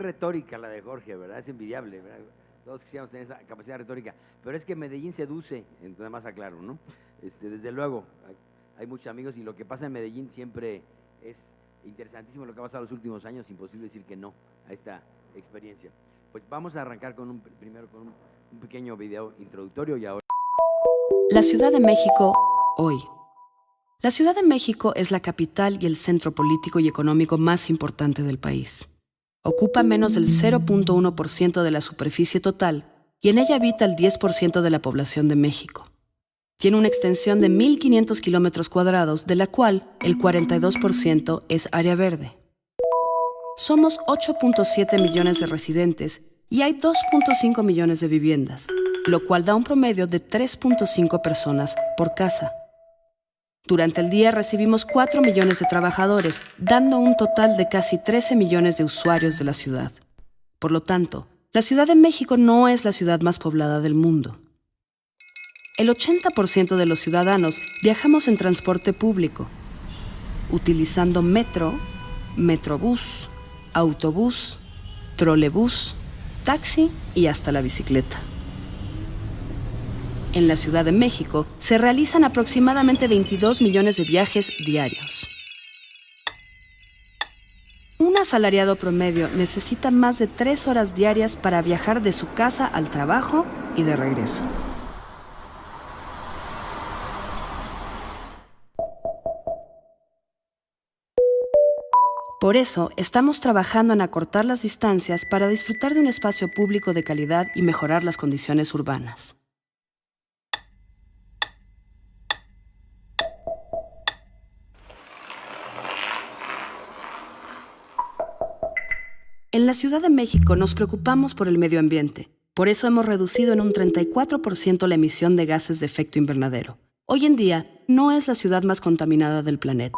retórica la de Jorge, ¿verdad? Es envidiable, ¿verdad? Todos quisiéramos tener esa capacidad retórica, pero es que Medellín seduce, nada más aclaro, ¿no? Desde luego, hay muchos amigos y lo que pasa en Medellín siempre es interesantísimo lo que ha pasado en los últimos años, imposible decir que no a esta experiencia. Pues vamos a arrancar primero con un pequeño video introductorio y ahora… La Ciudad de México, hoy. La Ciudad de México es la capital y el centro político y económico más importante del país. Ocupa menos del 0.1% de la superficie total y en ella habita el 10% de la población de México. Tiene una extensión de 1.500 kilómetros cuadrados, de la cual el 42% es área verde. Somos 8.7 millones de residentes y hay 2.5 millones de viviendas, lo cual da un promedio de 3.5 personas por casa. Durante el día recibimos 4 millones de trabajadores, dando un total de casi 13 millones de usuarios de la ciudad. Por lo tanto, la Ciudad de México no es la ciudad más poblada del mundo. El 80% de los ciudadanos viajamos en transporte público, utilizando metro, metrobús, autobús, trolebús, taxi y hasta la bicicleta. En la Ciudad de México se realizan aproximadamente 22 millones de viajes diarios. Un asalariado promedio necesita más de 3 horas diarias para viajar de su casa al trabajo y de regreso. Por eso, estamos trabajando en acortar las distancias para disfrutar de un espacio público de calidad y mejorar las condiciones urbanas. En la Ciudad de México nos preocupamos por el medio ambiente. Por eso hemos reducido en un 34% la emisión de gases de efecto invernadero. Hoy en día, no es la ciudad más contaminada del planeta.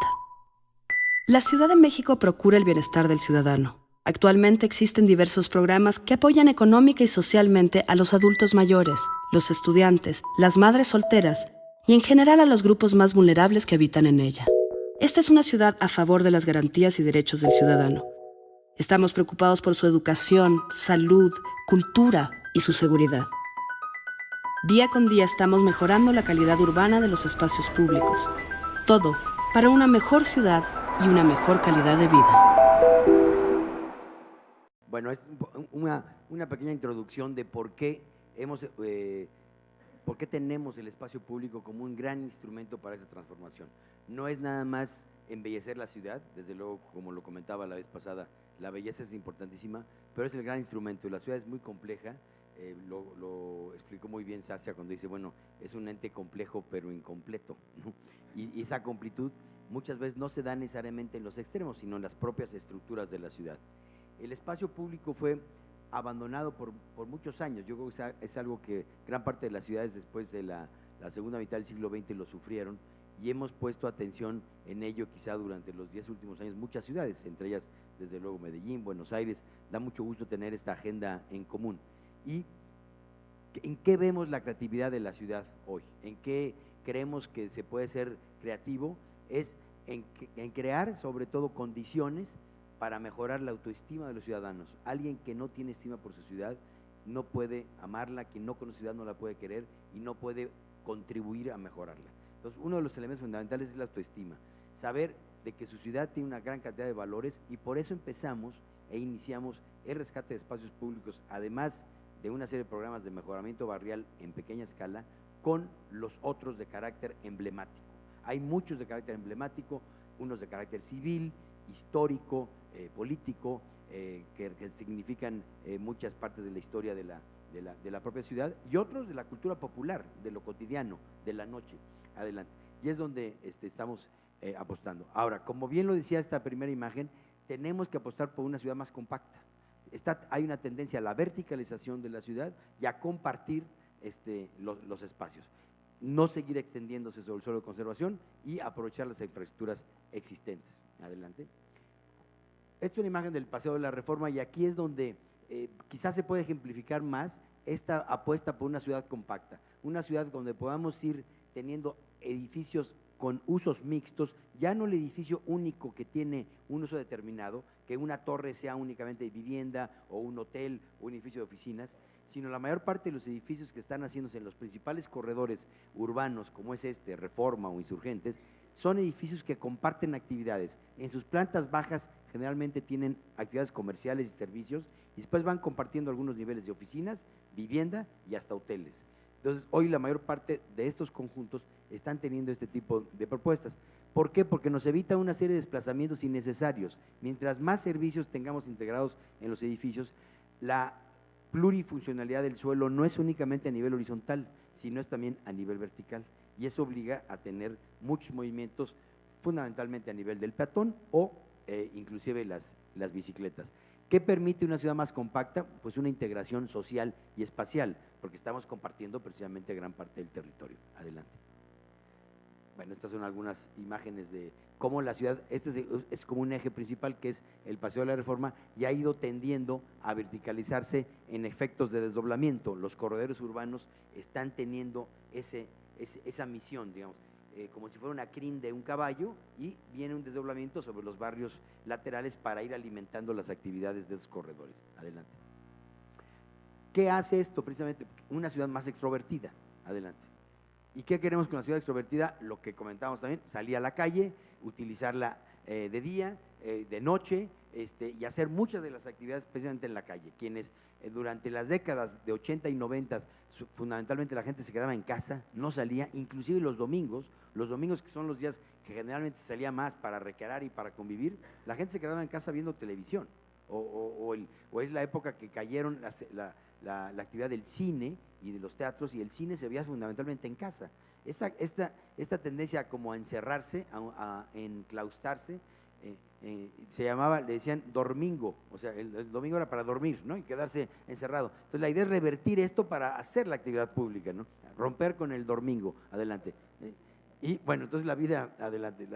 La Ciudad de México procura el bienestar del ciudadano. Actualmente existen diversos programas que apoyan económica y socialmente a los adultos mayores, los estudiantes, las madres solteras y en general a los grupos más vulnerables que habitan en ella. Esta es una ciudad a favor de las garantías y derechos del ciudadano. Estamos preocupados por su educación, salud, cultura y su seguridad. Día con día estamos mejorando la calidad urbana de los espacios públicos. Todo para una mejor ciudad y una mejor calidad de vida. Bueno, es una pequeña introducción de por qué tenemos el espacio público como un gran instrumento para esa transformación. No es nada más embellecer la ciudad, desde luego, como lo comentaba la vez pasada, la belleza es importantísima, pero es el gran instrumento. La ciudad es muy compleja, lo explicó muy bien Saskia cuando dice, bueno, es un ente complejo pero incompleto, ¿no? Y esa completud muchas veces no se da necesariamente en los extremos, sino en las propias estructuras de la ciudad. El espacio público fue abandonado por muchos años. Yo creo que es algo que gran parte de las ciudades después de la segunda mitad del siglo XX lo sufrieron, y hemos puesto atención en ello quizá durante los 10 últimos años, muchas ciudades, entre ellas desde luego Medellín, Buenos Aires. Da mucho gusto tener esta agenda en común. ¿Y en qué vemos la creatividad de la ciudad hoy? ¿En qué creemos que se puede ser creativo? Es en crear sobre todo condiciones para mejorar la autoestima de los ciudadanos. Alguien que no tiene estima por su ciudad no puede amarla, quien no conoce ciudad no la puede querer y no puede contribuir a mejorarla. Entonces, uno de los elementos fundamentales es la autoestima, saber de que su ciudad tiene una gran cantidad de valores, y por eso empezamos e iniciamos el rescate de espacios públicos, además de una serie de programas de mejoramiento barrial en pequeña escala, con los otros de carácter emblemático. Hay muchos de carácter emblemático, unos de carácter civil, histórico, político, que significan muchas partes de la historia de la propia ciudad, y otros de la cultura popular, de lo cotidiano, de la noche. Adelante. Y es donde estamos apostando. Ahora, como bien lo decía esta primera imagen, tenemos que apostar por una ciudad más compacta. Hay una tendencia a la verticalización de la ciudad y a compartir los espacios. No seguir extendiéndose sobre el suelo de conservación y aprovechar las infraestructuras existentes. Adelante. Esta es una imagen del Paseo de la Reforma, y aquí es donde quizás se puede ejemplificar más esta apuesta por una ciudad compacta, una ciudad donde podamos ir teniendo edificios con usos mixtos, ya no el edificio único que tiene un uso determinado, que una torre sea únicamente de vivienda o un hotel o un edificio de oficinas, sino la mayor parte de los edificios que están haciéndose en los principales corredores urbanos, como es Reforma o Insurgentes, son edificios que comparten actividades. En sus plantas bajas generalmente tienen actividades comerciales y servicios, y después van compartiendo algunos niveles de oficinas, vivienda y hasta hoteles. Entonces, hoy la mayor parte de estos conjuntos están teniendo este tipo de propuestas. ¿Por qué? Porque nos evita una serie de desplazamientos innecesarios. Mientras más servicios tengamos integrados en los edificios, la plurifuncionalidad del suelo no es únicamente a nivel horizontal, sino es también a nivel vertical. Y eso obliga a tener muchos movimientos, fundamentalmente a nivel del peatón o inclusive las bicicletas. ¿Qué permite una ciudad más compacta? Pues una integración social y espacial, porque estamos compartiendo precisamente gran parte del territorio. Adelante. Bueno, estas son algunas imágenes de cómo la ciudad, es como un eje principal que es el Paseo de la Reforma, y ha ido tendiendo a verticalizarse en efectos de desdoblamiento. Los corredores urbanos están teniendo esa misión, digamos, como si fuera una crin de un caballo, y viene un desdoblamiento sobre los barrios laterales para ir alimentando las actividades de esos corredores. Adelante. ¿Qué hace esto? Precisamente una ciudad más extrovertida. Adelante. ¿Y qué queremos con la ciudad extrovertida? Lo que comentábamos también, salir a la calle, utilizarla de día, de noche, y hacer muchas de las actividades precisamente en la calle. Quienes durante las décadas de 80 y 90, fundamentalmente la gente se quedaba en casa, no salía, inclusive los domingos que son los días que generalmente se salía más para recrear y para convivir, la gente se quedaba en casa viendo televisión, o es la época que cayeron la actividad del cine y de los teatros, y el cine se veía fundamentalmente en casa. Esta tendencia como a encerrarse, a enclaustarse, le decían dormingo, o sea, el domingo era para dormir, ¿no? Y quedarse encerrado. Entonces la idea es revertir esto para hacer la actividad pública, ¿no? Romper con el dormingo. Adelante. Y bueno, entonces la vida, adelante.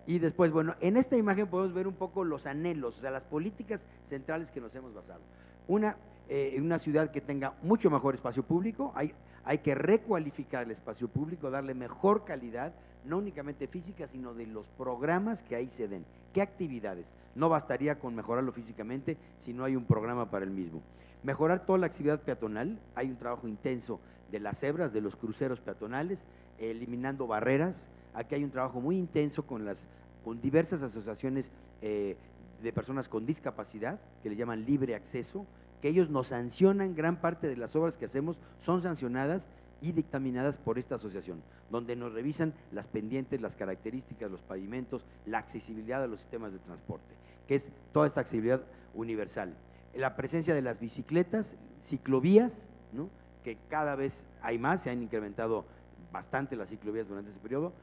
Y después, bueno, en esta imagen podemos ver un poco los anhelos, o sea, las políticas centrales que nos hemos basado. Una ciudad que tenga mucho mejor espacio público, hay que recualificar el espacio público, darle mejor calidad, no únicamente física, sino de los programas que ahí se den. ¿Qué actividades? No bastaría con mejorarlo físicamente si no hay un programa para el mismo. Mejorar toda la actividad peatonal, hay un trabajo intenso de las cebras, de los cruceros peatonales, eliminando barreras. Aquí hay un trabajo muy intenso con diversas asociaciones de personas con discapacidad, que le llaman libre acceso, que ellos nos sancionan, gran parte de las obras que hacemos son sancionadas y dictaminadas por esta asociación, donde nos revisan las pendientes, las características, los pavimentos, la accesibilidad a los sistemas de transporte, que es toda esta accesibilidad universal. La presencia de las bicicletas, ciclovías, ¿no? Que cada vez hay más, se han incrementado bastante las ciclovías durante ese periodo.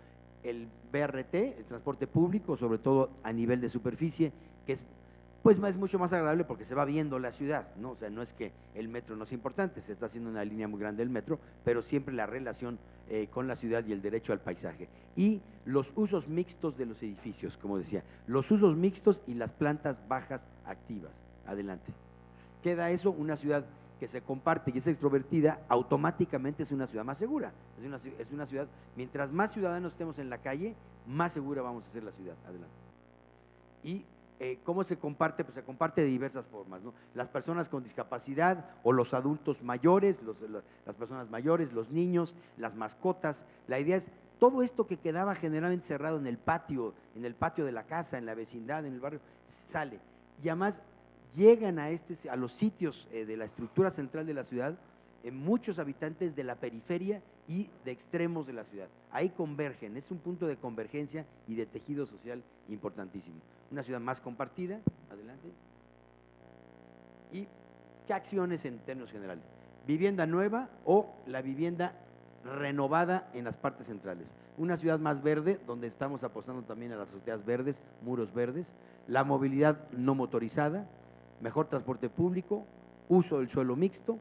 El BRT, el transporte público, sobre todo a nivel de superficie, que es mucho más agradable porque se va viendo la ciudad, ¿no? O sea, no es que el metro no es importante, se está haciendo una línea muy grande del metro, pero siempre la relación con la ciudad y el derecho al paisaje. Y los usos mixtos de los edificios, como decía, los usos mixtos y las plantas bajas activas. Adelante. Queda eso, una ciudad que se comparte y es extrovertida, automáticamente es una ciudad más segura. Es una ciudad, mientras más ciudadanos estemos en la calle, más segura vamos a hacer la ciudad. Adelante. Y ¿cómo se comparte? Pues se comparte de diversas formas, ¿no? Las personas con discapacidad o los adultos mayores, las personas mayores, los niños, las mascotas. La idea es todo esto que quedaba generalmente cerrado en el patio de la casa, en la vecindad, en el barrio, sale. Y además llegan a los sitios de la estructura central de la ciudad muchos habitantes de la periferia y de extremos de la ciudad. Ahí convergen, es un punto de convergencia y de tejido social importantísimo. Una ciudad más compartida, adelante. ¿Y qué acciones en términos generales? Vivienda nueva o la vivienda renovada en las partes centrales. Una ciudad más verde, donde estamos apostando también a las azoteas verdes, muros verdes, la movilidad no motorizada, mejor transporte público, uso del suelo mixto,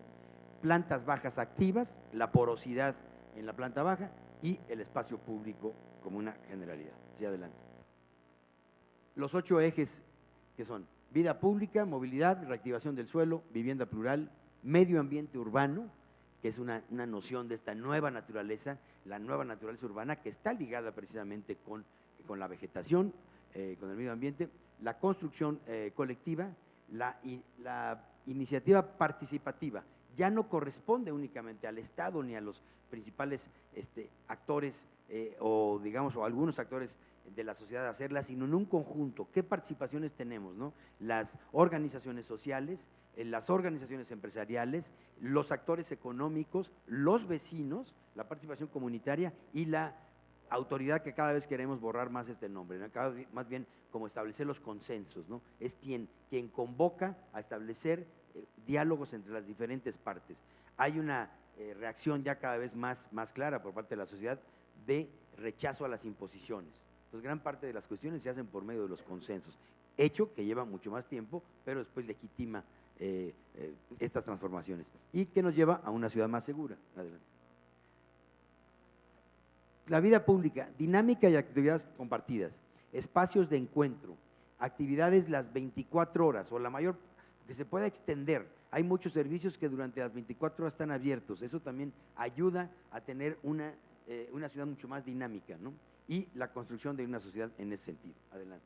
plantas bajas activas, la porosidad en la planta baja y el espacio público como una generalidad. Sí, adelante. Los 8 ejes que son vida pública, movilidad, reactivación del suelo, vivienda plural, medio ambiente urbano, que es una noción de esta nueva naturaleza, la nueva naturaleza urbana, que está ligada precisamente con la vegetación, con el medio ambiente, la construcción colectiva, la iniciativa participativa. Ya no corresponde únicamente al Estado ni a los principales actores o digamos o algunos actores de la sociedad hacerla, sino en un conjunto. ¿Qué participaciones tenemos, no? Las organizaciones sociales, las organizaciones empresariales, los actores económicos, los vecinos, la participación comunitaria y la autoridad, que cada vez queremos borrar más este nombre, ¿no? Más bien como establecer los consensos, ¿no? Es quien convoca a establecer diálogos entre las diferentes partes. Hay una reacción ya cada vez más clara por parte de la sociedad de rechazo a las imposiciones. Entonces, gran parte de las cuestiones se hacen por medio de los consensos, hecho que lleva mucho más tiempo, pero después legitima estas transformaciones y que nos lleva a una ciudad más segura. Adelante. La vida pública, dinámica y actividades compartidas, espacios de encuentro, actividades las 24 horas o la mayor que se pueda extender. Hay muchos servicios que durante las 24 horas están abiertos, eso también ayuda a tener una ciudad mucho más dinámica, ¿no? Y la construcción de una sociedad en ese sentido. Adelante.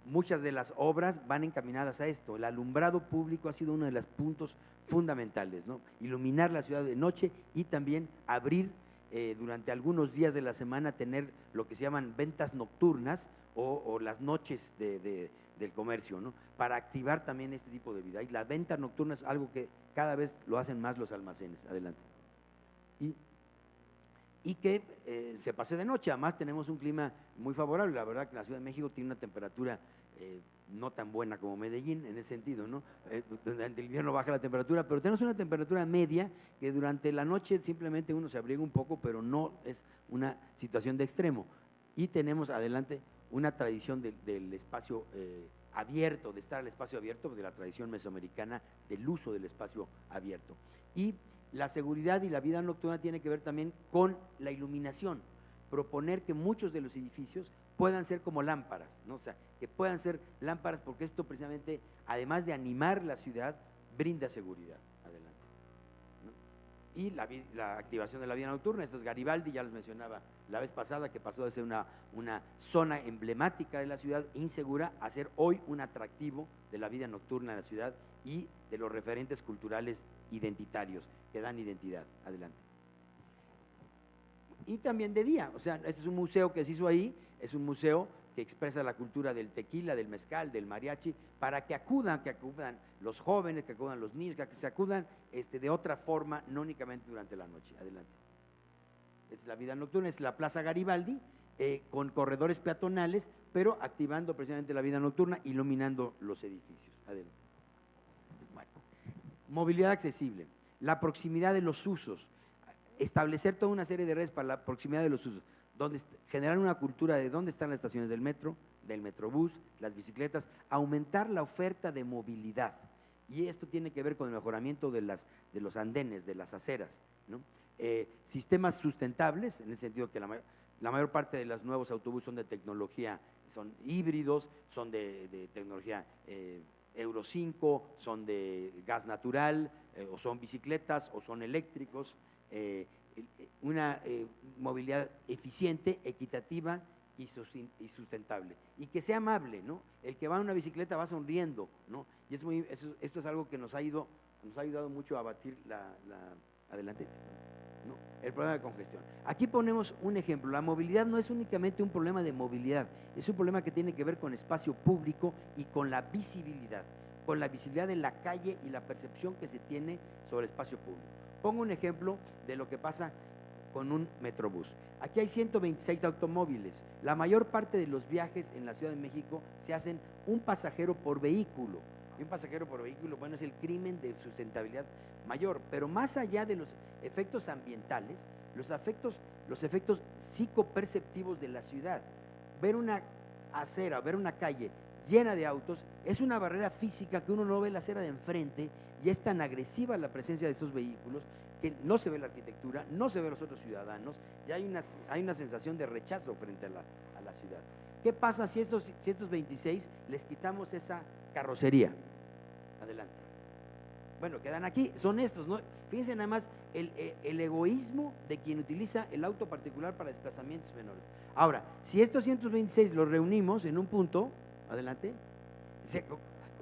Muchas de las obras van encaminadas a esto. El alumbrado público ha sido uno de los puntos fundamentales, ¿no? Iluminar la ciudad de noche y también abrir durante algunos días de la semana, tener lo que se llaman ventas nocturnas o las noches del comercio, ¿no? Para activar también este tipo de vida. Y la venta nocturna es algo que cada vez lo hacen más los almacenes. Adelante. Y que se pase de noche. Además tenemos un clima muy favorable. La verdad que la Ciudad de México tiene una temperatura no tan buena como Medellín en ese sentido, ¿no? Durante el invierno baja la temperatura, pero tenemos una temperatura media que durante la noche simplemente uno se abriga un poco, pero no es una situación de extremo. Y tenemos adelante una tradición del espacio abierto, de estar al espacio abierto, de la tradición mesoamericana del uso del espacio abierto. Y la seguridad y la vida nocturna tiene que ver también con la iluminación, proponer que muchos de los edificios puedan ser como lámparas, ¿no? O sea, que puedan ser lámparas, porque esto precisamente, además de animar la ciudad, brinda seguridad. Adelante. ¿No? Y la activación de la vida nocturna, esto es Garibaldi, ya les mencionaba la vez pasada, que pasó de ser una zona emblemática de la ciudad insegura a ser hoy un atractivo de la vida nocturna de la ciudad y de los referentes culturales identitarios que dan identidad. Adelante. Y también de día, o sea, este es un museo que se hizo ahí, es un museo que expresa la cultura del tequila, del mezcal, del mariachi, para que acudan los jóvenes, que acudan los niños, que se acudan de otra forma, no únicamente durante la noche. Adelante. Es la vida nocturna, es la Plaza Garibaldi, con corredores peatonales, pero activando precisamente la vida nocturna, iluminando los edificios. Adelante. Bueno, movilidad accesible, la proximidad de los usos, establecer toda una serie de redes para la proximidad de los usos, donde generar una cultura de dónde están las estaciones del metro, del metrobús, las bicicletas, aumentar la oferta de movilidad. Y esto tiene que ver con el mejoramiento de los andenes, de las aceras, ¿no? Sistemas sustentables, en el sentido que la mayor parte de los nuevos autobuses son de tecnología, son híbridos, son de tecnología Euro 5, son de gas natural, o son bicicletas, o son eléctricos. Una movilidad eficiente, equitativa y sustentable, y que sea amable, ¿no? El que va en una bicicleta va sonriendo, ¿no? Y esto es algo que nos ha ayudado mucho a abatir adelante, ¿no? El problema de congestión. Aquí ponemos un ejemplo. La movilidad no es únicamente un problema de movilidad, es un problema que tiene que ver con espacio público y con la visibilidad de la calle y la percepción que se tiene sobre el espacio público. Pongo un ejemplo de lo que pasa con un metrobús. Aquí hay 126 automóviles. La mayor parte de los viajes en la Ciudad de México se hacen un pasajero por vehículo. Y un pasajero por vehículo, bueno, es el crimen de sustentabilidad mayor. Pero más allá de los efectos ambientales, los efectos psicoperceptivos de la ciudad. Ver una acera, ver una calle llena de autos, es una barrera física que uno no ve la acera de enfrente y es tan agresiva la presencia de estos vehículos que no se ve la arquitectura, no se ve los otros ciudadanos y hay una sensación de rechazo frente a la ciudad. ¿Qué pasa si estos 26 les quitamos esa carrocería? Adelante. bueno, quedan aquí, son estos, ¿no? Fíjense nada más el egoísmo de quien utiliza el auto particular para desplazamientos menores. Ahora, si estos 126 los reunimos en un punto, adelante,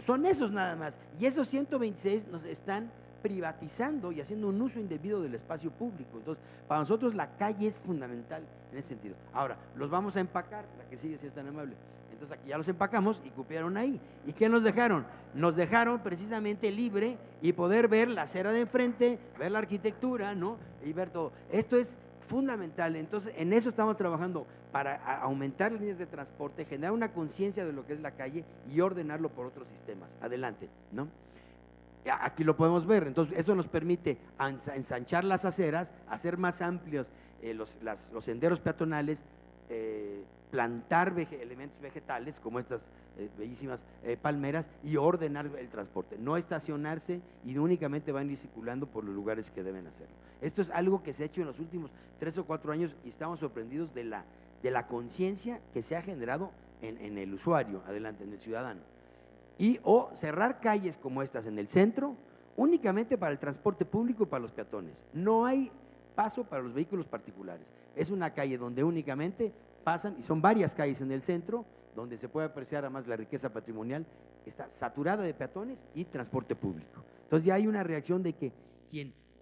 son esos nada más, y esos 126 nos están privatizando y haciendo un uso indebido del espacio público. Entonces, para nosotros la calle es fundamental en ese sentido. Ahora, los vamos a empacar, la que sigue si es tan amable. Entonces aquí ya los empacamos y cupiaron ahí. ¿Y qué nos dejaron? Nos dejaron precisamente libre y poder ver la acera de enfrente, ver la arquitectura, ¿no? Y ver todo. Esto es fundamental. Entonces, en eso estamos trabajando para aumentar las líneas de transporte, generar una conciencia de lo que es la calle y ordenarlo por otros sistemas. Adelante, ¿no? Aquí lo podemos ver. Entonces, eso nos permite ensanchar las aceras, hacer más amplios los senderos peatonales, plantar elementos vegetales como estas bellísimas palmeras y ordenar el transporte, no estacionarse y únicamente van a ir circulando por los lugares que deben hacerlo. Esto es algo que se ha hecho en los últimos 3 o 4 años y estamos sorprendidos de la conciencia que se ha generado en el usuario, adelante, en el ciudadano. O cerrar calles como estas en el centro únicamente para el transporte público y para los peatones. No hay paso para los vehículos particulares. Es una calle donde únicamente pasan, y son varias calles en el centro, donde se puede apreciar además la riqueza patrimonial, está saturada de peatones y transporte público. Entonces ya hay una reacción de que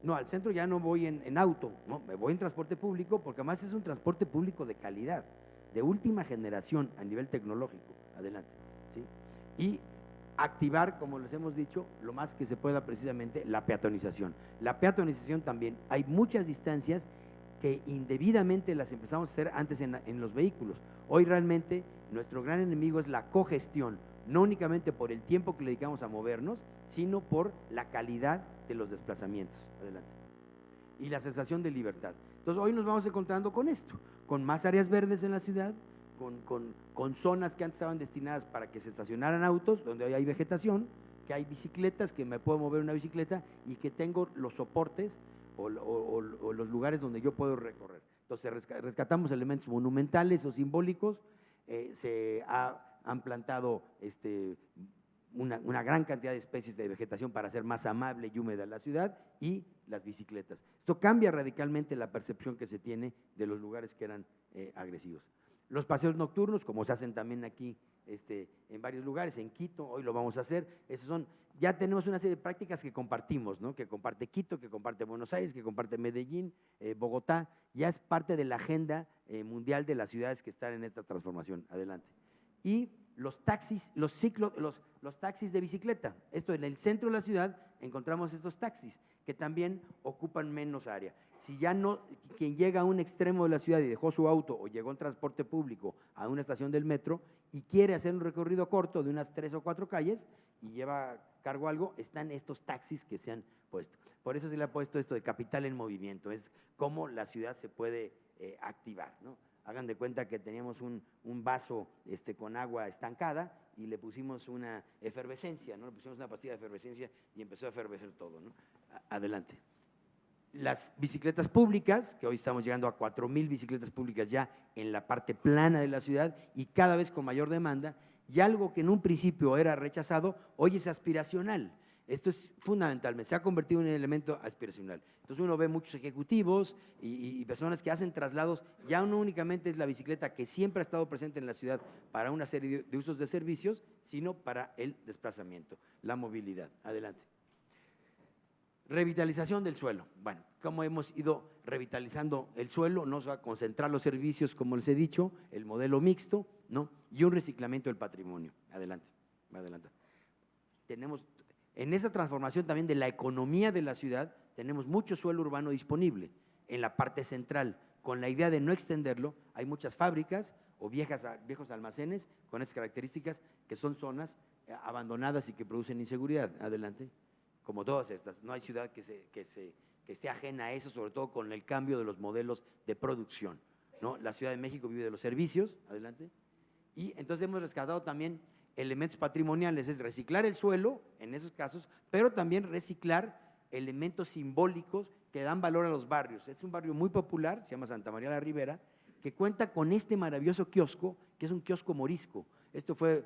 no, al centro ya no voy en auto, no, me voy en transporte público, porque además es un transporte público de calidad, de última generación a nivel tecnológico, adelante, ¿sí? Y activar, como les hemos dicho, lo más que se pueda precisamente la peatonización. La peatonización también, hay muchas distancias que indebidamente las empezamos a hacer antes en los vehículos. Hoy realmente nuestro gran enemigo es la cogestión, no únicamente por el tiempo que le dedicamos a movernos, sino por la calidad de los desplazamientos. Adelante. Y la sensación de libertad. Entonces hoy nos vamos encontrando con esto, con más áreas verdes en la ciudad, con zonas que antes estaban destinadas para que se estacionaran autos, donde hoy hay vegetación, que hay bicicletas, que me puedo mover una bicicleta y que tengo los soportes o los lugares donde yo puedo recorrer. Entonces rescatamos elementos monumentales o simbólicos, se han plantado una gran cantidad de especies de vegetación para hacer más amable y húmeda la ciudad, y las bicicletas. Esto cambia radicalmente la percepción que se tiene de los lugares que eran agresivos. Los paseos nocturnos, como se hacen también aquí en varios lugares, en Quito, hoy lo vamos a hacer, ya tenemos una serie de prácticas que compartimos, ¿no? Que comparte Quito, que comparte Buenos Aires, que comparte Medellín, Bogotá, ya es parte de la agenda mundial de las ciudades que están en esta transformación. Adelante. Y los taxis, los taxis de bicicleta. Esto, en el centro de la ciudad encontramos estos taxis que también ocupan menos área. Si ya no, quien llega a un extremo de la ciudad y dejó su auto o llegó en transporte público a una estación del metro y quiere hacer un recorrido corto de unas 3 o 4 calles y lleva cargo algo, están estos taxis que se han puesto. Por eso se le ha puesto esto de capital en movimiento, es cómo la ciudad se puede activar, ¿no? Hagan de cuenta que teníamos un vaso con agua estancada y le pusimos una efervescencia, ¿no? Le pusimos una pastilla de efervescencia y empezó a efervecer todo, ¿no? Adelante. Las bicicletas públicas, que hoy estamos llegando a 4,000 bicicletas públicas ya en la parte plana de la ciudad y cada vez con mayor demanda, y algo que en un principio era rechazado, hoy es aspiracional. Esto es fundamental, se ha convertido en un elemento aspiracional. Entonces uno ve muchos ejecutivos y personas que hacen traslados, ya no únicamente es la bicicleta que siempre ha estado presente en la ciudad para una serie de usos de servicios, sino para el desplazamiento, la movilidad. Adelante. Revitalización del suelo. Bueno, ¿cómo hemos ido revitalizando el suelo? Nos va a concentrar los servicios, como les he dicho, el modelo mixto, ¿no? Y un reciclamiento del patrimonio. Adelante, adelante. Tenemos, en esa transformación también de la economía de la ciudad, tenemos mucho suelo urbano disponible en la parte central. Con la idea de no extenderlo, hay muchas fábricas o viejos almacenes con estas características que son zonas abandonadas y que producen inseguridad. Adelante. Como todas estas, no hay ciudad que esté ajena a eso, sobre todo con el cambio de los modelos de producción, ¿no? La Ciudad de México vive de los servicios, adelante, y entonces hemos rescatado también elementos patrimoniales, es reciclar el suelo en esos casos, pero también reciclar elementos simbólicos que dan valor a los barrios. Es un barrio muy popular, se llama Santa María la Ribera, que cuenta con este maravilloso kiosco, que es un kiosco morisco. Esto fue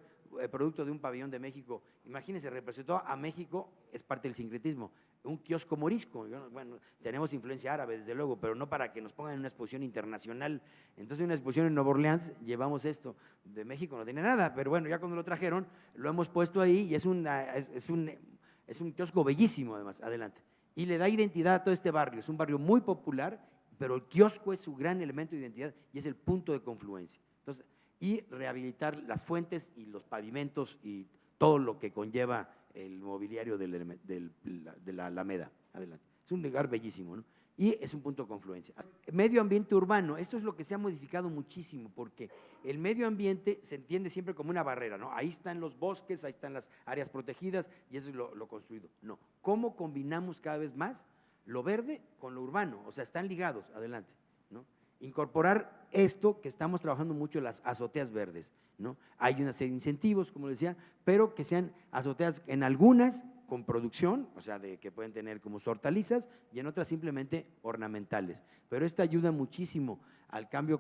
producto de un pabellón de México. Imagínense, representó a México, es parte del sincretismo, un kiosco morisco. Bueno, tenemos influencia árabe, desde luego, pero no para que nos pongan en una exposición internacional. Entonces, en una exposición en Nueva Orleans llevamos esto. De México no tiene nada, pero bueno, ya cuando lo trajeron, lo hemos puesto ahí y es un kiosco bellísimo, además, adelante. Y le da identidad a todo este barrio. Es un barrio muy popular, pero el kiosco es su gran elemento de identidad y es el punto de confluencia. Entonces, y rehabilitar las fuentes y los pavimentos y todo lo que conlleva el mobiliario de la Alameda. Adelante. Es un lugar bellísimo, ¿no? Y es un punto de confluencia. Medio ambiente urbano, esto es lo que se ha modificado muchísimo, porque el medio ambiente se entiende siempre como una barrera, ¿no? Ahí están los bosques, ahí están las áreas protegidas y eso es lo construido. No, ¿cómo combinamos cada vez más lo verde con lo urbano? O sea, están ligados, adelante, ¿no? Incorporar esto que estamos trabajando mucho, las azoteas verdes, ¿no? Hay una serie de incentivos, como decía, pero que sean azoteas en algunas con producción, o sea, que pueden tener como hortalizas, y en otras simplemente ornamentales. Pero esto ayuda muchísimo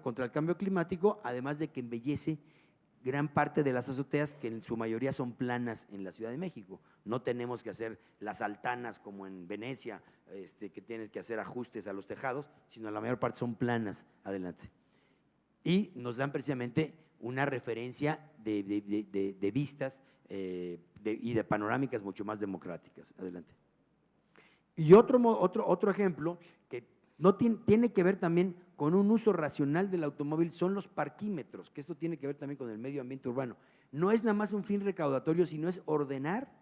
contra el cambio climático, además de que embellece gran parte de las azoteas que en su mayoría son planas en la Ciudad de México. No tenemos que hacer las altanas como en Venecia, que tienes que hacer ajustes a los tejados, sino la mayor parte son planas, adelante. Y nos dan precisamente una referencia de vistas y de panorámicas mucho más democráticas, adelante. Y otro ejemplo que no tiene que ver también con un uso racional del automóvil son los parquímetros, que esto tiene que ver también con el medio ambiente urbano. No es nada más un fin recaudatorio, sino es ordenar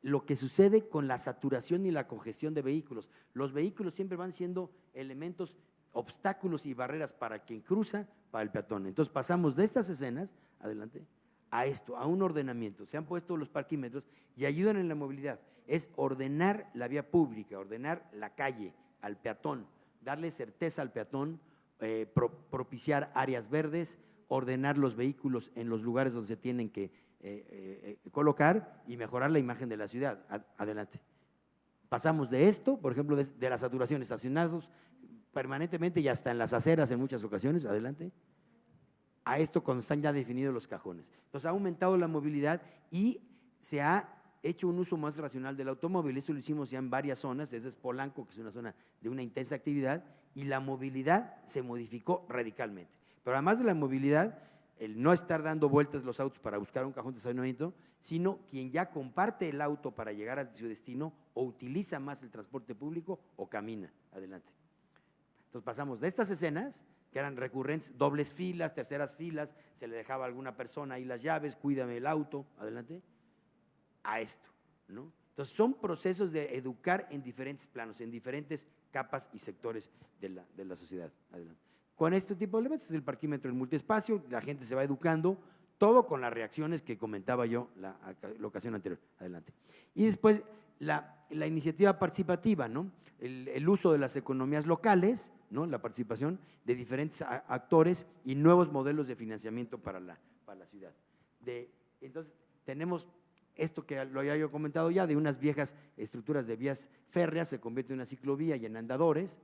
lo que sucede con la saturación y la congestión de vehículos. Los vehículos siempre van siendo elementos, obstáculos y barreras para quien cruza, para el peatón. Entonces pasamos de estas escenas, adelante, a esto, a un ordenamiento. Se han puesto los parquímetros y ayudan en la movilidad. Es ordenar la vía pública, ordenar la calle al peatón, darle certeza al peatón, propiciar áreas verdes, ordenar los vehículos en los lugares donde se tienen que colocar y mejorar la imagen de la ciudad. Adelante. Pasamos de esto, por ejemplo, de la saturación, estacionados permanentemente y hasta en las aceras en muchas ocasiones, adelante, a esto cuando están ya definidos los cajones. Entonces ha aumentado la movilidad y se ha hecho un uso más racional del automóvil. Eso lo hicimos ya en varias zonas. Esa es Polanco, que es una zona de una intensa actividad, y la movilidad se modificó radicalmente. Pero además de la movilidad, el no estar dando vueltas los autos para buscar un cajón de estacionamiento, sino quien ya comparte el auto para llegar a su destino o utiliza más el transporte público o camina. Adelante. Entonces pasamos de estas escenas, que eran recurrentes, dobles filas, terceras filas, se le dejaba a alguna persona ahí las llaves, cuídame el auto, adelante, a esto, ¿no? Entonces son procesos de educar en diferentes planos, en diferentes capas y sectores de la sociedad, adelante. Con este tipo de elementos, el parquímetro, el multiespacio, la gente se va educando, todo con las reacciones que comentaba yo la ocasión anterior, adelante. Y después la iniciativa participativa, ¿no? El uso de las economías locales, ¿no? La participación de diferentes actores y nuevos modelos de financiamiento para la ciudad. Entonces, tenemos esto que lo había yo comentado ya, de unas viejas estructuras de vías férreas, se convierte en una ciclovía y en andadores,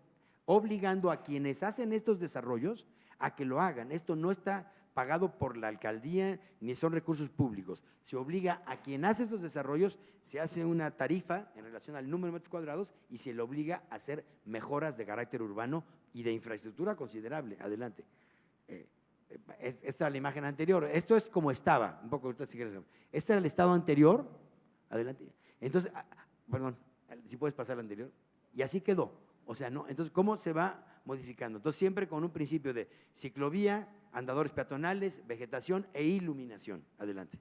obligando a quienes hacen estos desarrollos a que lo hagan. Esto no está pagado por la alcaldía ni son recursos públicos. Se obliga a quien hace estos desarrollos, se hace una tarifa en relación al número de metros cuadrados y se le obliga a hacer mejoras de carácter urbano y de infraestructura considerable. Adelante. Esta era la imagen anterior. Esto es como estaba, un poco ahorita si quieres. Este era el estado anterior. Adelante. Entonces, perdón, si puedes pasar al anterior. Y así quedó. O sea, ¿no? Entonces, ¿cómo se va modificando? Entonces, siempre con un principio de ciclovía, andadores peatonales, vegetación e iluminación. Adelante.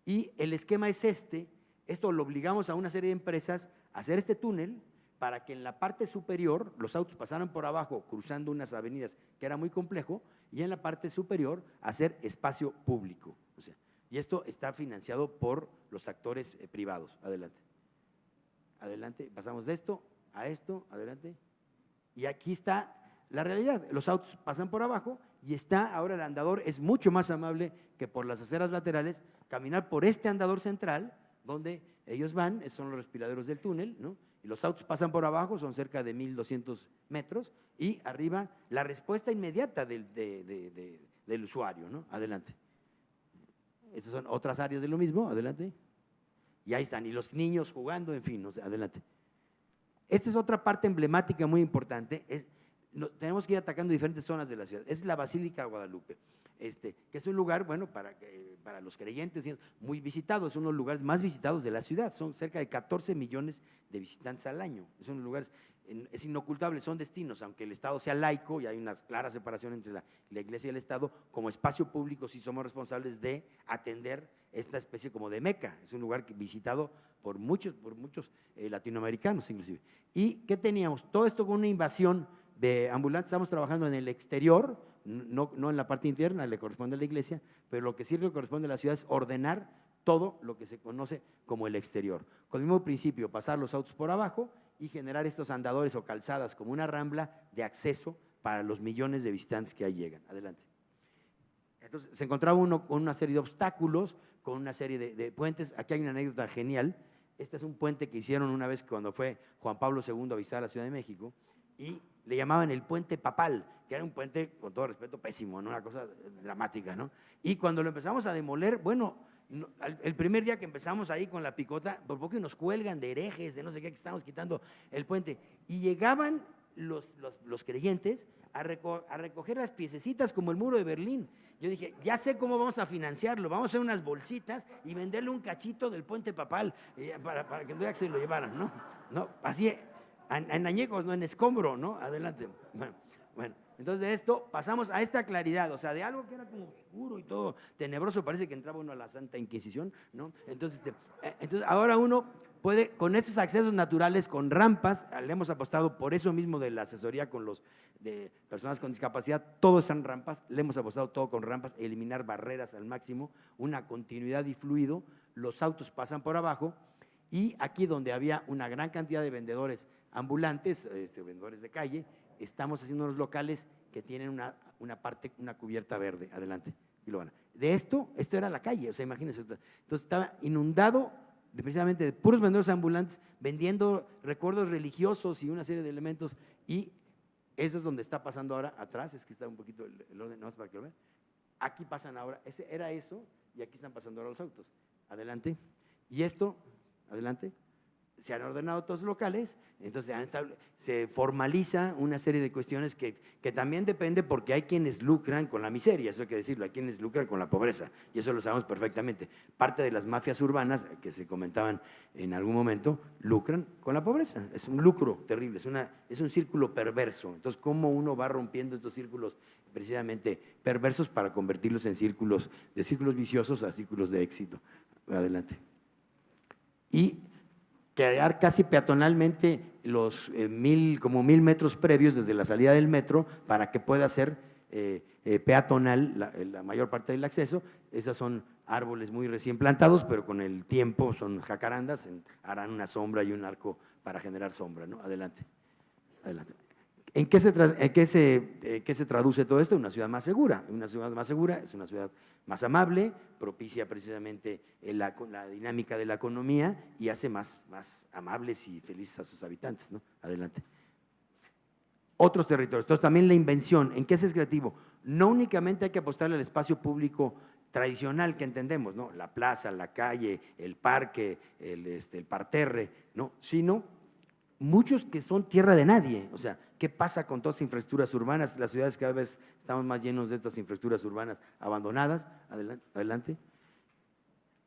Y el esquema es esto lo obligamos a una serie de empresas a hacer este túnel para que en la parte superior los autos pasaran por abajo cruzando unas avenidas que era muy complejo y en la parte superior hacer espacio público. O sea, y esto está financiado por los actores privados. Adelante. Adelante, pasamos de esto a esto, adelante. Y aquí está la realidad, los autos pasan por abajo y ahora el andador es mucho más amable que por las aceras laterales, caminar por este andador central, donde ellos van, son los respiraderos del túnel, ¿no? Y los autos pasan por abajo, son cerca de 1,200 metros, y arriba la respuesta inmediata del usuario, ¿no? Adelante. Esas son otras áreas de lo mismo, adelante. Y ahí están, y los niños jugando, en fin, adelante. Esta es otra parte emblemática muy importante, tenemos que ir atacando diferentes zonas de la ciudad. Es la Basílica de Guadalupe, que es un lugar, bueno, para los creyentes, muy visitado, es uno de los lugares más visitados de la ciudad, son cerca de 14 millones de visitantes al año, son lugares, es inocultable, son destinos, aunque el Estado sea laico y hay una clara separación entre la Iglesia y el Estado, como espacio público sí somos responsables de atender esta especie como de Meca, es un lugar visitado por muchos latinoamericanos inclusive. ¿Y qué teníamos? Todo esto con una invasión de ambulantes, estamos trabajando en el exterior, no en la parte interna, le corresponde a la iglesia, pero lo que sí le corresponde a la ciudad es ordenar todo lo que se conoce como el exterior. Con el mismo principio, pasar los autos por abajo y generar estos andadores o calzadas como una rambla de acceso para los millones de visitantes que ahí llegan. Adelante. Entonces, se encontraba uno con una serie de obstáculos, con una serie de puentes. Aquí hay una anécdota genial. Este es un puente que hicieron una vez cuando fue Juan Pablo II a visitar la Ciudad de México y le llamaban el puente papal, que era un puente, con todo respeto, pésimo, ¿no? Una cosa dramática, ¿no? Y cuando lo empezamos a demoler, bueno, el primer día que empezamos ahí con la picota, por poco nos cuelgan de herejes, de no sé qué, que estamos quitando el puente. Y llegaban los creyentes a recoger las piececitas como el muro de Berlín. Yo dije, ya sé cómo vamos a financiarlo, vamos a hacer unas bolsitas y venderle un cachito del puente papal para que no se lo llevaran, ¿no? No, así, en añejos, no en escombro, ¿no? Adelante. Bueno, entonces de esto pasamos a esta claridad, o sea, de algo que era como oscuro y todo tenebroso, parece que entraba uno a la Santa Inquisición, ¿no? Entonces ahora uno puede, con estos accesos naturales, con rampas, le hemos apostado por eso mismo de la asesoría con de personas con discapacidad, todos son rampas, le hemos apostado todo con rampas, eliminar barreras al máximo, una continuidad y fluido, los autos pasan por abajo y aquí donde había una gran cantidad de vendedores ambulantes, vendedores de calle, estamos haciendo unos locales que tienen una cubierta verde, adelante, y lo van. De esto era la calle, o sea, imagínense, entonces estaba inundado precisamente de puros vendedores ambulantes vendiendo recuerdos religiosos y una serie de elementos, y eso es donde está pasando ahora atrás, es que está un poquito el orden, no más para que lo vean, aquí pasan ahora, era eso, y aquí están pasando ahora los autos, adelante, y esto, adelante, se han ordenado todos los locales, entonces se formaliza una serie de cuestiones que también depende porque hay quienes lucran con la miseria, eso hay que decirlo, hay quienes lucran con la pobreza, y eso lo sabemos perfectamente. Parte de las mafias urbanas que se comentaban en algún momento lucran con la pobreza, es un lucro terrible, es un círculo perverso. Entonces, ¿cómo uno va rompiendo estos círculos precisamente perversos para convertirlos en círculos viciosos a círculos de éxito? Adelante. Y crear casi peatonalmente los como 1000 metros previos desde la salida del metro para que pueda ser peatonal la mayor parte del acceso. Esas son árboles muy recién plantados, pero con el tiempo son jacarandas, harán una sombra y un arco para generar sombra, ¿no? Adelante. Adelante. ¿En qué se traduce todo esto? Una ciudad más segura. Una ciudad más segura es una ciudad más amable, propicia precisamente la dinámica de la economía y hace más amables y felices a sus habitantes, ¿no? Adelante. Otros territorios. Entonces, también la invención. ¿En qué es creativo? No únicamente hay que apostarle al espacio público tradicional que entendemos, ¿no? La plaza, la calle, el parque, el parterre, ¿no? Sino muchos que son tierra de nadie. O sea, ¿qué pasa con todas las infraestructuras urbanas? Las ciudades cada vez estamos más llenos de estas infraestructuras urbanas abandonadas. Adelante.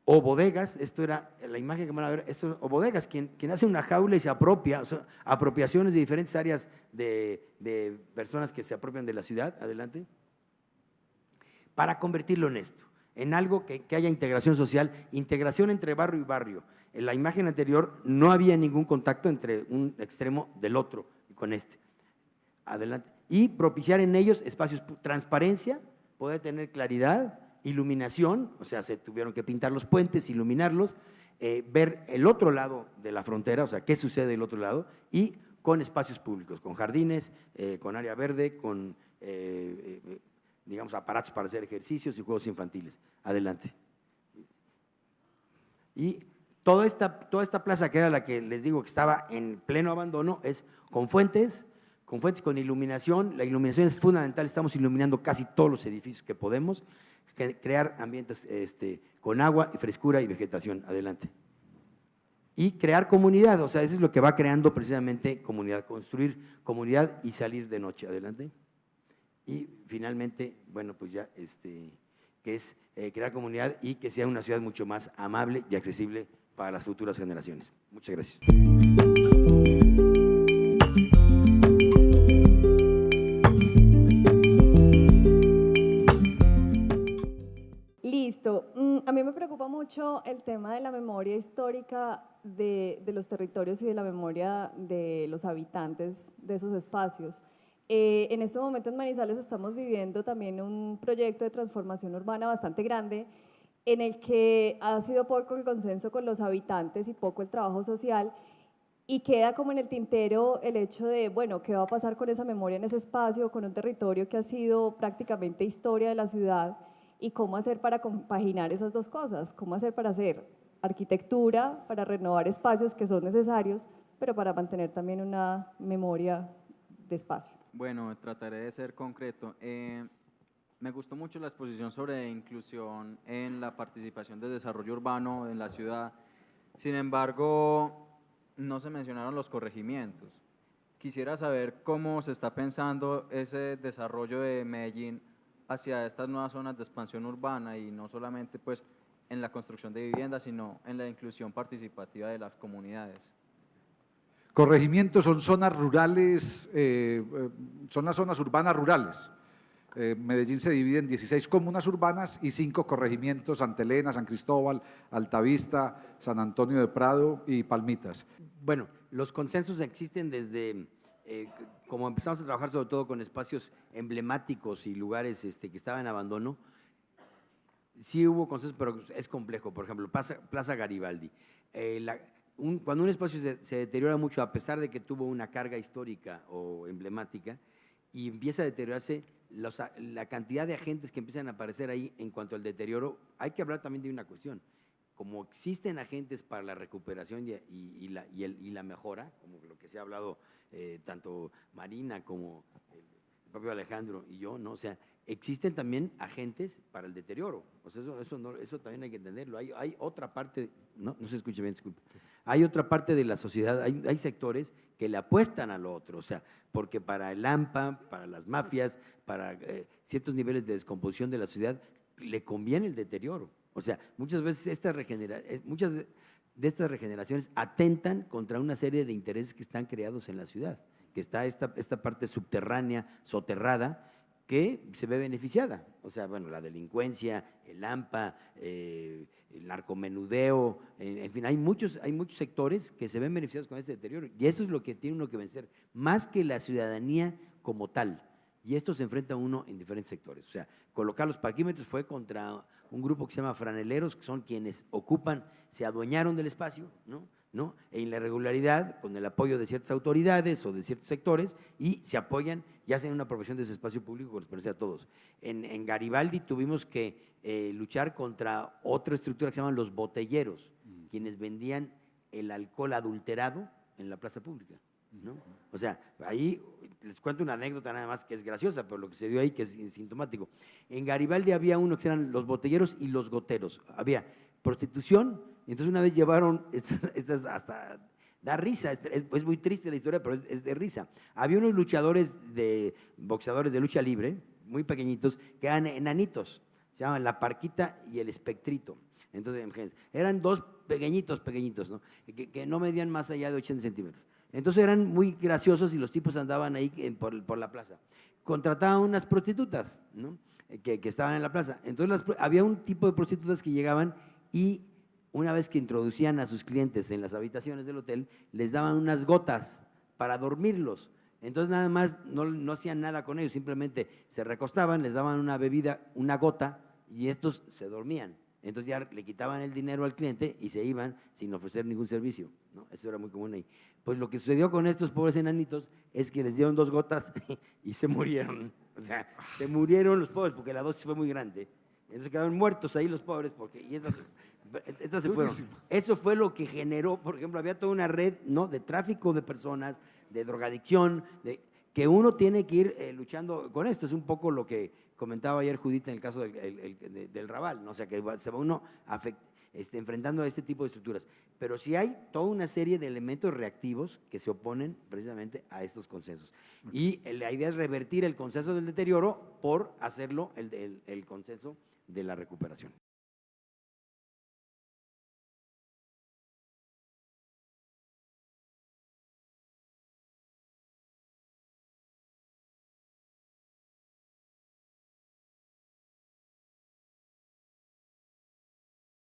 O bodegas, esto era la imagen que van a ver, o bodegas, quien hace una jaula y se apropia, o sea, apropiaciones de diferentes áreas de personas que se apropian de la ciudad. Adelante. Para convertirlo en esto, en algo que haya integración social, integración entre barrio y barrio. En la imagen anterior no había ningún contacto entre un extremo del otro con este. Adelante. Y propiciar en ellos espacios, transparencia, poder tener claridad, iluminación, o sea, se tuvieron que pintar los puentes, iluminarlos, ver el otro lado de la frontera, o sea, qué sucede del otro lado, y con espacios públicos, con jardines, con área verde, con digamos, aparatos para hacer ejercicios y juegos infantiles. Adelante. Y toda esta plaza, que era la que les digo que estaba en pleno abandono, es con fuentes con iluminación. La iluminación es fundamental, estamos iluminando casi todos los edificios que podemos, crear ambientes con agua, frescura y vegetación. Adelante. Y crear comunidad, o sea, eso es lo que va creando precisamente comunidad, construir comunidad y salir de noche. Adelante. Y finalmente, bueno, pues ya, que es crear comunidad y que sea una ciudad mucho más amable y accesible para las futuras generaciones. Muchas gracias. Listo. A mí me preocupa mucho el tema de la memoria histórica de los territorios y de la memoria de los habitantes de esos espacios. En este momento en Manizales estamos viviendo también un proyecto de transformación urbana bastante grande en el que ha sido poco el consenso con los habitantes y poco el trabajo social, y queda como en el tintero el hecho de, bueno, ¿qué va a pasar con esa memoria en ese espacio, con un territorio que ha sido prácticamente historia de la ciudad? ¿Y cómo hacer para compaginar esas dos cosas? ¿Cómo hacer para hacer arquitectura, para renovar espacios que son necesarios, pero para mantener también una memoria de espacio? Bueno, trataré de ser concreto. Me gustó mucho la exposición sobre inclusión en la participación de desarrollo urbano en la ciudad. Sin embargo, no se mencionaron los corregimientos. Quisiera saber cómo se está pensando ese desarrollo de Medellín hacia estas nuevas zonas de expansión urbana y no solamente pues en la construcción de viviendas, sino en la inclusión participativa de las comunidades. Corregimientos son zonas rurales, son las zonas urbanas rurales. Medellín se divide en 16 comunas urbanas y 5 corregimientos: Santa Elena, San Cristóbal, Altavista, San Antonio de Prado y Palmitas. Bueno, los consensos existen desde, como empezamos a trabajar sobre todo con espacios emblemáticos y lugares que estaban en abandono. Sí hubo consensos, pero es complejo. Por ejemplo, Plaza Garibaldi. Cuando un espacio se deteriora mucho, a pesar de que tuvo una carga histórica o emblemática, y empieza a deteriorarse, la cantidad de agentes que empiezan a aparecer ahí en cuanto al deterioro, hay que hablar también de una cuestión. Como existen agentes para la recuperación y la mejora, como lo que se ha hablado tanto Marina como el propio Alejandro y yo, ¿no? O sea, existen también agentes para el deterioro. O sea, eso también hay que entenderlo. Hay otra parte, no se escucha bien, disculpe. Hay otra parte de la sociedad, hay sectores que le apuestan a lo otro, o sea, porque para el AMPA, para las mafias, para ciertos niveles de descomposición de la sociedad, le conviene el deterioro. O sea, muchas veces muchas de estas regeneraciones atentan contra una serie de intereses que están creados en la ciudad, que está esta parte subterránea, soterrada, que se ve beneficiada. O sea, bueno, la delincuencia, el AMPA, el narcomenudeo, en fin, hay muchos sectores que se ven beneficiados con este deterioro, y eso es lo que tiene uno que vencer, más que la ciudadanía como tal. Y esto se enfrenta uno en diferentes sectores. O sea, colocar los parquímetros fue contra un grupo que se llama franeleros, que son quienes se adueñaron del espacio, ¿no? En la irregularidad, con el apoyo de ciertas autoridades o de ciertos sectores, y se apoyan y hacen una apropiación de ese espacio público que les pertenece a todos. En Garibaldi tuvimos que luchar contra otra estructura que se llaman los botelleros, quienes vendían el alcohol adulterado en la plaza pública, ¿no? O sea, ahí les cuento una anécdota nada más que es graciosa, pero lo que se dio ahí que es sintomático. En Garibaldi había uno que eran los botelleros y los goteros. Había prostitución, y entonces una vez llevaron, estas hasta da risa, es muy triste la historia, pero es de risa. Había unos boxeadores de lucha libre, muy pequeñitos, que eran enanitos, se llamaban La Parquita y el Espectrito. Entonces, eran dos pequeñitos, ¿no? Que no medían más allá de 80 centímetros. Entonces eran muy graciosos y los tipos andaban ahí por la plaza. Contrataban unas prostitutas, ¿no? que estaban en la plaza. Entonces había un tipo de prostitutas que llegaban y una vez que introducían a sus clientes en las habitaciones del hotel, les daban unas gotas para dormirlos. Entonces nada más no hacían nada con ellos, simplemente se recostaban, les daban una bebida, una gota, y estos se dormían. Entonces ya le quitaban el dinero al cliente y se iban sin ofrecer ningún servicio, ¿no? Eso era muy común ahí. Pues lo que sucedió con estos pobres enanitos es que les dieron 2 gotas y se murieron. O sea, se murieron los pobres porque la dosis fue muy grande. Entonces quedaron muertos ahí los pobres y estas se fueron. Eso fue lo que generó, por ejemplo, había toda una red, ¿no?, de tráfico de personas, de drogadicción, que uno tiene que ir luchando con esto. Es un poco lo que comentaba ayer Judith en el caso del Raval, ¿no? O sea, que se va uno enfrentando a este tipo de estructuras. Pero sí hay toda una serie de elementos reactivos que se oponen precisamente a estos consensos. Y la idea es revertir el consenso del deterioro por hacerlo el consenso de la recuperación.